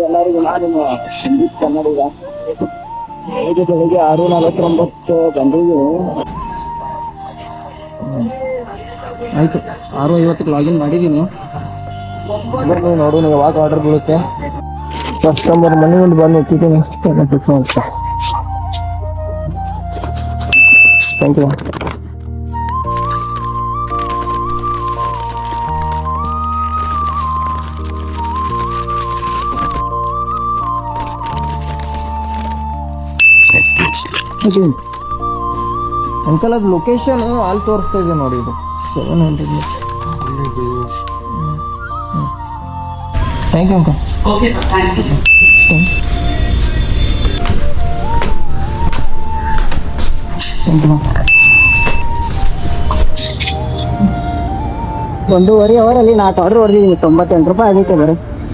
ಎಲ್ಲರಿಗೂ ನಾನು ಕನ್ನಡಿಗ. ಇದು ಬೆಳಿಗ್ಗೆ 6:49 ಗಂಟೆಗೆ ಆಯಿತು. 6:50ಕ್ಕೆ ಲಾಗಿನ್ ಮಾಡಿದ್ದೀನಿ. ಬನ್ನಿ ನೋಡು ಯಾವಾಗ ಆರ್ಡರ್ ಬೀಳುತ್ತೆ. ಕಸ್ಟಮರ್ ಮನೆ ಮುಂದೆ ಬಂದು ಇಟ್ಟಿದ್ದೀನಿ. Thank you. ಅಂಕಲ್ ಅದು ಲೊಕೇಶನ್ ಅಲ್ಲಿ ತೋರಿಸ್ತಾ ಇದೆ ನೋಡಿ. ಇದು 700. Thank you uncle. Okay sir, thank you. Thank you. 1.5 ಅವರಲ್ಲಿ 4 ಆರ್ಡರ್ ಹೊಡೆದಿದ್ದೀನಿ. 98 ರೂಪಾಯಿ ಆಗೈತೆ ಬರೀ.